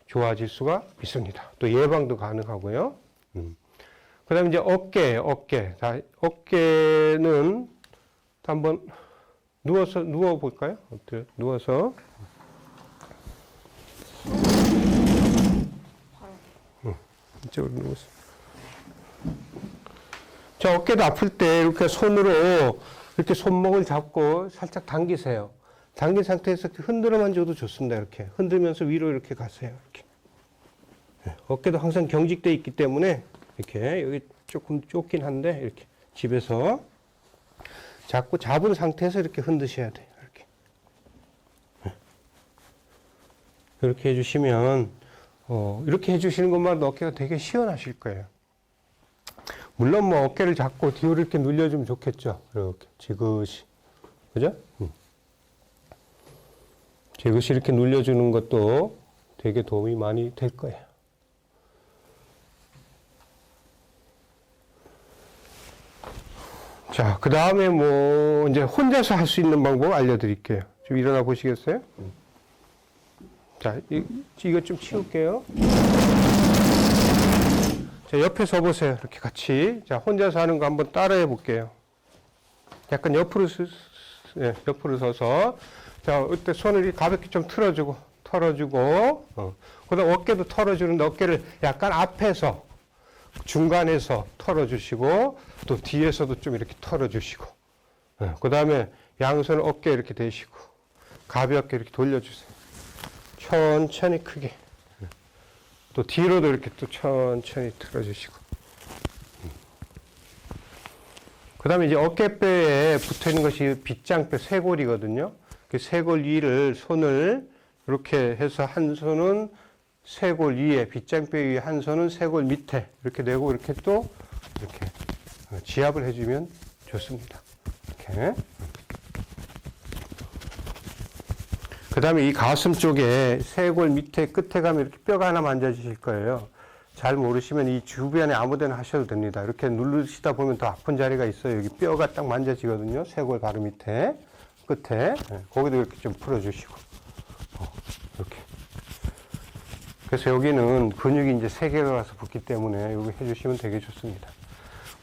좋아질 수가 있습니다. 또 예방도 가능하고요. 그 다음에 이제 어깨. 어깨는 한번 누워볼까요? 어때요? 누워서. 이쪽으로 누워서. 자, 어깨도 아플 때 이렇게 손으로 이렇게 손목을 잡고 살짝 당기세요. 당긴 상태에서 흔들어만 줘도 좋습니다. 이렇게. 흔들면서 위로 이렇게 가세요. 이렇게. 어깨도 항상 경직되어 있기 때문에 이렇게 여기 조금 좁긴 한데 이렇게 집에서 자꾸 잡은 상태에서 이렇게 흔드셔야 돼요. 이렇게. 이렇게 해주시면, 이렇게 해주시는 것만으로도 어깨가 되게 시원하실 거예요. 물론 뭐 어깨를 잡고 뒤로 이렇게 눌려주면 좋겠죠. 이렇게 지그시. 그죠? 지그시 이렇게 눌려주는 것도 되게 도움이 많이 될 거예요. 자, 그 다음에 뭐, 이제 혼자서 할 수 있는 방법 알려드릴게요. 좀 일어나 보시겠어요? 자, 이거 좀 치울게요. 자, 옆에 서 보세요. 이렇게 같이. 자, 혼자서 하는 거 한번 따라해 볼게요. 약간 옆으로 서서. 자, 이때 손을 가볍게 좀 털어주고. 그 다음 어깨도 털어주는데 어깨를 약간 앞에서, 중간에서 털어주시고, 또 뒤에서도 좀 이렇게 털어주시고, 그 다음에 양손을 어깨에 이렇게 대시고, 가볍게 이렇게 돌려주세요. 천천히 크게. 또 뒤로도 이렇게 또 천천히 틀어주시고. 그 다음에 이제 어깨뼈에 붙어 있는 것이 빗장뼈 쇄골이거든요. 그 쇄골 위를 손을 이렇게 해서 한 손은 쇄골 위에, 빗장뼈 위에, 한 손은 쇄골 밑에 이렇게 내고 이렇게 또 이렇게 지압을 해주면 좋습니다. 이렇게. 그 다음에 이 가슴 쪽에 쇄골 밑에 끝에 가면 이렇게 뼈가 하나 만져지실 거예요. 잘 모르시면 이 주변에 아무 데나 하셔도 됩니다. 이렇게 누르시다 보면 더 아픈 자리가 있어요. 여기 뼈가 딱 만져지거든요. 쇄골 바로 밑에, 끝에. 거기도 이렇게 좀 풀어주시고. 이렇게. 그래서 여기는 근육이 이제 3개가 가서 붙기 때문에 여기 해주시면 되게 좋습니다.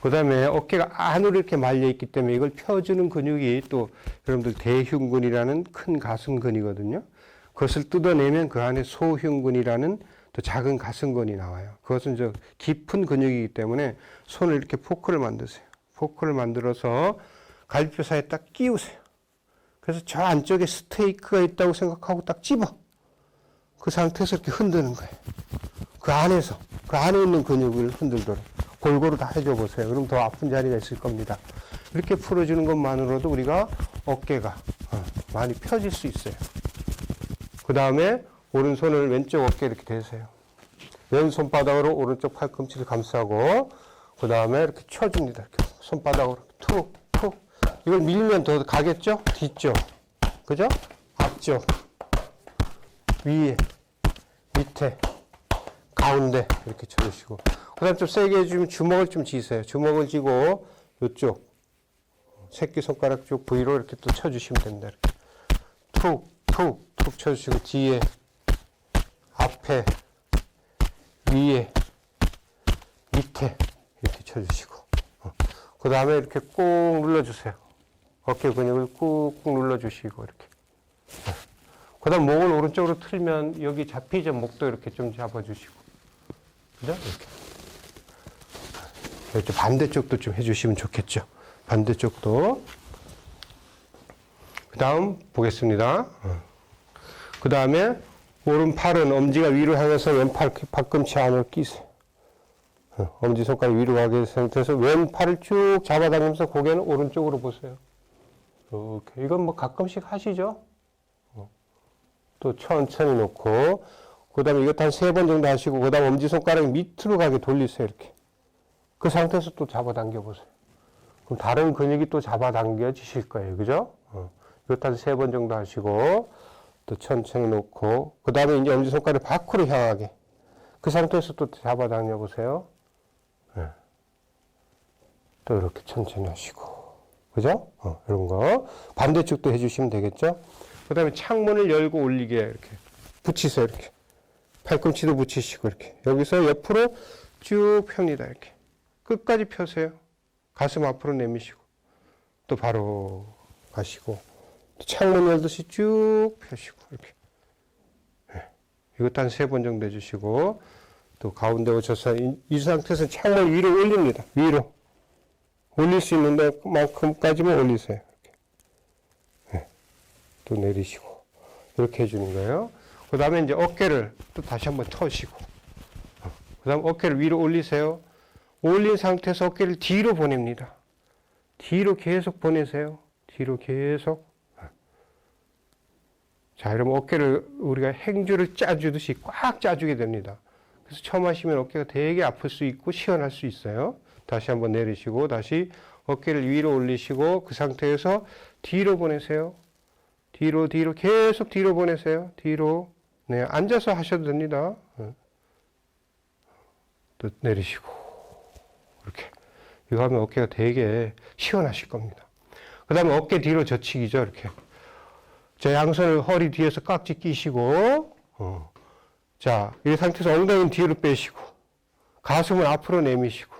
그 다음에 어깨가 안으로 이렇게 말려 있기 때문에 이걸 펴주는 근육이 또 여러분들 대흉근이라는 큰 가슴근이거든요. 그것을 뜯어내면 그 안에 소흉근이라는 또 작은 가슴근이 나와요. 그것은 저 깊은 근육이기 때문에 손을 이렇게 포크를 만드세요. 포크를 만들어서 갈비뼈 사이에 딱 끼우세요. 그래서 저 안쪽에 스테이크가 있다고 생각하고 딱 집어. 그 상태에서 이렇게 흔드는 거예요. 그 안에서, 그 안에 있는 근육을 흔들도록 골고루 다 해줘 보세요. 그럼 더 아픈 자리가 있을 겁니다. 이렇게 풀어주는 것만으로도 우리가 어깨가 많이 펴질 수 있어요. 그 다음에 오른손을 왼쪽 어깨에 이렇게 대세요. 왼손바닥으로 오른쪽 팔꿈치를 감싸고 그 다음에 이렇게 쳐줍니다. 이렇게 손바닥으로 툭, 툭. 이걸 밀면 더 가겠죠? 뒤쪽, 그죠? 앞쪽, 위에, 밑에, 가운데 이렇게 쳐주시고 그 다음 좀 세게 해주면 주먹을 좀 쥐세요. 주먹을 쥐고 이쪽 새끼손가락 쪽 부위로 이렇게 또 쳐주시면 됩니다. 이렇게 툭, 툭, 툭 쳐주시고 뒤에, 앞에, 위에, 밑에 이렇게 쳐주시고 그 다음에 이렇게 꾹 눌러주세요. 어깨 근육을 꾹꾹 눌러주시고 이렇게 그 다음 목을 오른쪽으로 틀면 여기 잡히죠. 목도 이렇게 좀 잡아주시고 그죠? 이렇게 반대쪽도 좀 해주시면 좋겠죠. 반대쪽도. 그 다음 보겠습니다. 그 다음에 오른팔은 엄지가 위로 향해서 왼팔 팔꿈치 안으로 끼세요. 엄지손가락 위로 가게 상태에서 왼팔을 쭉 잡아당기면서 고개는 오른쪽으로 보세요. 이렇게. 이건 뭐 가끔씩 하시죠? 또 천천히 놓고 그 다음에 이것도 한 3번 정도 하시고 그 다음 엄지손가락이 밑으로 가게 돌리세요. 이렇게. 그 상태에서 또 잡아당겨 보세요. 그럼 다른 근육이 또 잡아당겨지실 거예요. 그죠? 이것도 한 3번 정도 하시고 또 천천히 놓고 그 다음에 이제 엄지손가락 밖으로 향하게 그 상태에서 또 잡아당겨 보세요. 또 이렇게 천천히 하시고 그죠? 이런 거 반대쪽도 해주시면 되겠죠? 그 다음에 창문을 열고 올리게 이렇게 붙이세요. 이렇게 팔꿈치도 붙이시고 이렇게 여기서 옆으로 쭉 펴니다. 이렇게 끝까지 펴세요. 가슴 앞으로 내미시고 또 바로 가시고 또 창문 열듯이 쭉 펴시고 이렇게 이것도 한 3번 정도 해주시고 또 가운데 오셔서 이 상태에서 창문 위로 올립니다. 위로 올릴 수 있는 만큼까지만 올리세요. 이렇게. 또 내리시고 이렇게 해주는 거예요. 그 다음에 이제 어깨를 또 다시 한번 터시고 그 다음 어깨를 위로 올리세요. 올린 상태에서 어깨를 뒤로 보냅니다. 뒤로 계속 보내세요. 뒤로 계속. 자, 그럼 어깨를 우리가 행주를 짜주듯이 꽉 짜주게 됩니다. 그래서 처음 하시면 어깨가 되게 아플 수 있고 시원할 수 있어요. 다시 한번 내리시고 다시 어깨를 위로 올리시고 그 상태에서 뒤로 보내세요. 뒤로 계속 뒤로 보내세요. 뒤로. 네, 앉아서 하셔도 됩니다. 또 내리시고 이렇게. 이거 하면 어깨가 되게 시원하실 겁니다. 그 다음에 어깨 뒤로 젖히기죠. 이렇게. 자, 양손을 허리 뒤에서 깍지 끼시고 자, 이 상태에서 엉덩이는 뒤로 빼시고 가슴을 앞으로 내미시고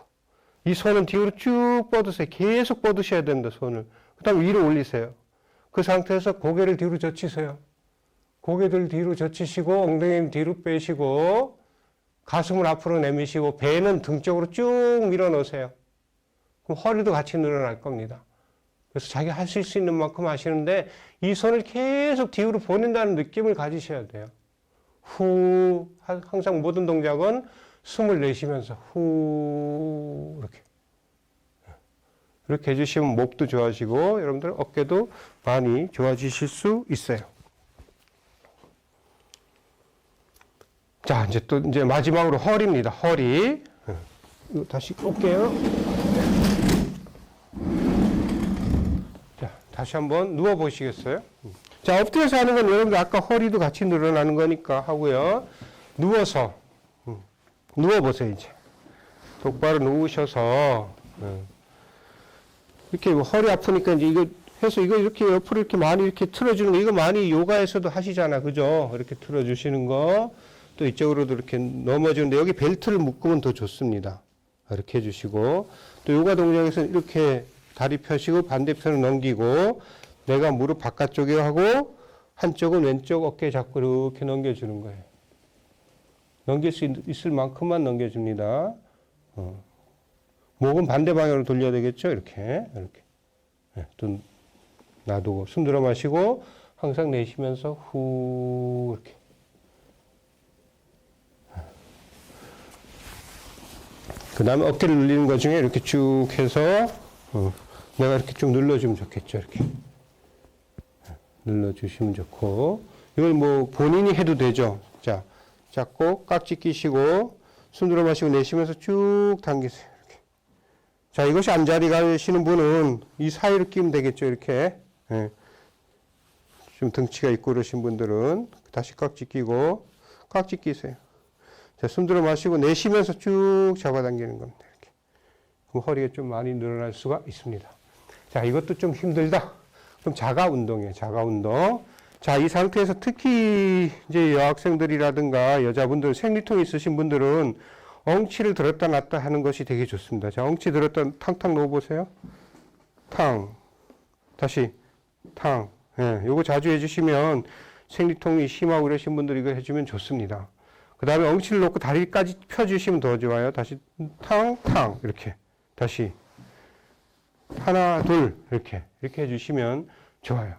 이 손은 뒤로 쭉 뻗으세요. 계속 뻗으셔야 됩니다. 손을. 그 다음 위로 올리세요. 그 상태에서 고개를 뒤로 젖히세요. 고개를 뒤로 젖히시고 엉덩이는 뒤로 빼시고 가슴을 앞으로 내미시고 배는 등 쪽으로 쭉 밀어 넣으세요. 그럼 허리도 같이 늘어날 겁니다. 그래서 자기 하실 수 있는 만큼 하시는데 이 손을 계속 뒤로 보낸다는 느낌을 가지셔야 돼요. 후, 항상 모든 동작은 숨을 내쉬면서 후 이렇게 해주시면 목도 좋아지고 여러분들 어깨도 많이 좋아지실 수 있어요. 자, 이제 마지막으로 허리입니다. 허리. 이거 다시 올게요. 자, 다시 한번 누워 보시겠어요? 자, 엎드려서 하는 건 여러분들 아까 허리도 같이 늘어나는 거니까 하고요. 누워서 누워 보세요. 이제 똑바로 누우셔서 이렇게 허리 아프니까 이제 이거 해서 이거 이렇게 옆으로 이렇게 많이 이렇게 틀어주는 거, 이거 많이 요가에서도 하시잖아, 그죠? 이렇게 틀어주시는 거, 또 이쪽으로도 이렇게 넘어지는데 여기 벨트를 묶으면 더 좋습니다. 이렇게 해주시고, 또 요가 동작에서는 이렇게 다리 펴시고 반대편을 넘기고, 내가 무릎 바깥쪽에 하고 한쪽은 왼쪽 어깨 잡고 이렇게 넘겨주는 거예요. 넘길 수 있을 만큼만 넘겨줍니다. 목은 반대 방향으로 돌려야 되겠죠? 이렇게. 네, 또 놔두고 숨 들어 마시고 항상 내쉬면서 후 이렇게. 그 다음에 어깨를 눌리는 것 중에 이렇게 쭉 해서 내가 이렇게 쭉 눌러주면 좋겠죠. 이렇게 눌러주시면 좋고, 이걸 뭐 본인이 해도 되죠. 자, 잡고 깍지 끼시고 숨 들어 마시고 내쉬면서 쭉 당기세요. 이렇게. 자, 이것이 안자리 가시는 분은 이 사이를 끼면 되겠죠. 이렇게. 예. 좀 등치가 있고 그러신 분들은 다시 깍지 끼고 깍지 끼세요. 자, 숨 들어 마시고 내쉬면서 쭉 잡아당기는 겁니다. 이렇게. 그럼 허리가 좀 많이 늘어날 수가 있습니다. 자, 이것도 좀 힘들다. 그럼 자가 운동이에요. 자가 운동. 자, 이 상태에서 특히 이제 여학생들이라든가 여자분들, 생리통 있으신 분들은 엉치를 들었다 놨다 하는 것이 되게 좋습니다. 자, 엉치 들었다 탕탕 놓아보세요. 탕. 다시 탕. 예, 요거 자주 해주시면 생리통이 심하고 그러신 분들 이거 해주면 좋습니다. 그 다음에 엉치를 놓고 다리까지 펴주시면 더 좋아요. 다시 탕, 탕. 이렇게. 다시. 하나, 둘. 이렇게 해주시면 좋아요.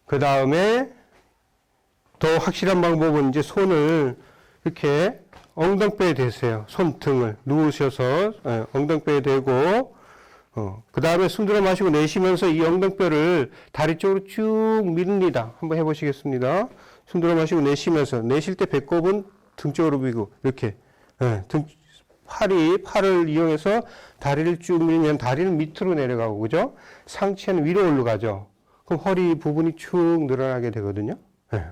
그 다음에 더 확실한 방법은 이제 손을 이렇게 엉덩뼈에 대세요. 손등을 누우셔서 엉덩뼈에 대고, 그 다음에 숨 들어 마시고 내쉬면서 이 엉덩뼈를 다리 쪽으로 쭉 밀립니다. 한번 해보시겠습니다. 숨 들어 마시고 내쉬면서, 내쉴 때 배꼽은 등 쪽으로 밀고 이렇게 팔을 이용해서 다리를 쭉 밀면 다리는 밑으로 내려가고, 그죠? 상체는 위로 올라가죠. 그럼 허리 부분이 축 늘어나게 되거든요. 네.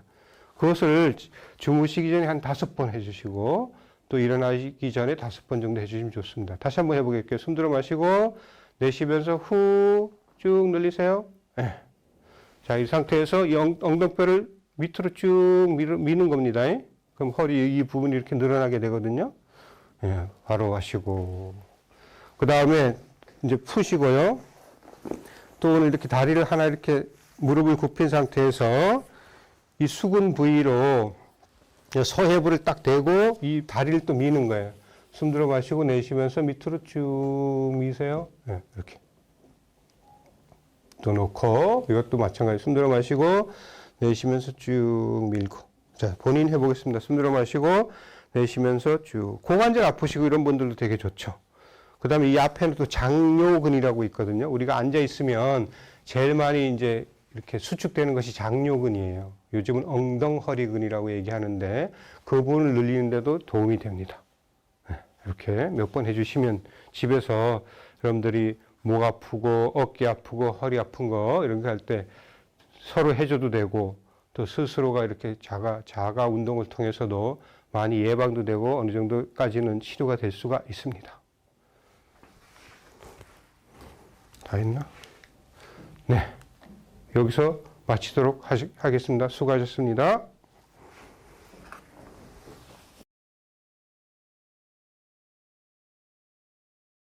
그것을 주무시기 전에 한 5번 해주시고, 또 일어나기 전에 5번 정도 해주시면 좋습니다. 다시 한번 해보겠게요. 숨 들어 마시고, 내쉬면서 후 쭉 늘리세요. 네. 자, 이 상태에서 이 엉덩뼈를 밑으로 쭉 미는 겁니다. 그럼 허리 이 부분이 이렇게 늘어나게 되거든요. 네. 바로 하시고, 그 다음에 이제 푸시고요. 또 오늘 이렇게 다리를 하나 이렇게 무릎을 굽힌 상태에서 이 수근 부위로 서해부를 딱 대고 이 다리를 또 미는 거예요. 숨 들어 마시고 내쉬면서 밑으로 쭉 미세요. 네, 이렇게. 또 놓고 이것도 마찬가지. 숨 들어 마시고 내쉬면서 쭉 밀고. 자, 본인 해보겠습니다. 숨 들어 마시고 내쉬면서 쭉. 고관절 아프시고 이런 분들도 되게 좋죠. 그 다음에 이 앞에는 또 장요근이라고 있거든요. 우리가 앉아있으면 제일 많이 이제 이렇게 수축되는 것이 장요근이에요. 요즘은 엉덩허리근이라고 얘기하는데 그 부분을 늘리는데도 도움이 됩니다. 이렇게 몇 번 해주시면 집에서 여러분들이 목 아프고 어깨 아프고 허리 아픈 거 이런 거 할 때 서로 해줘도 되고 또 스스로가 이렇게 자가 운동을 통해서도 많이 예방도 되고 어느 정도까지는 치료가 될 수가 있습니다. 다 했나? 네. 여기서 마치도록 하겠습니다. 수고하셨습니다.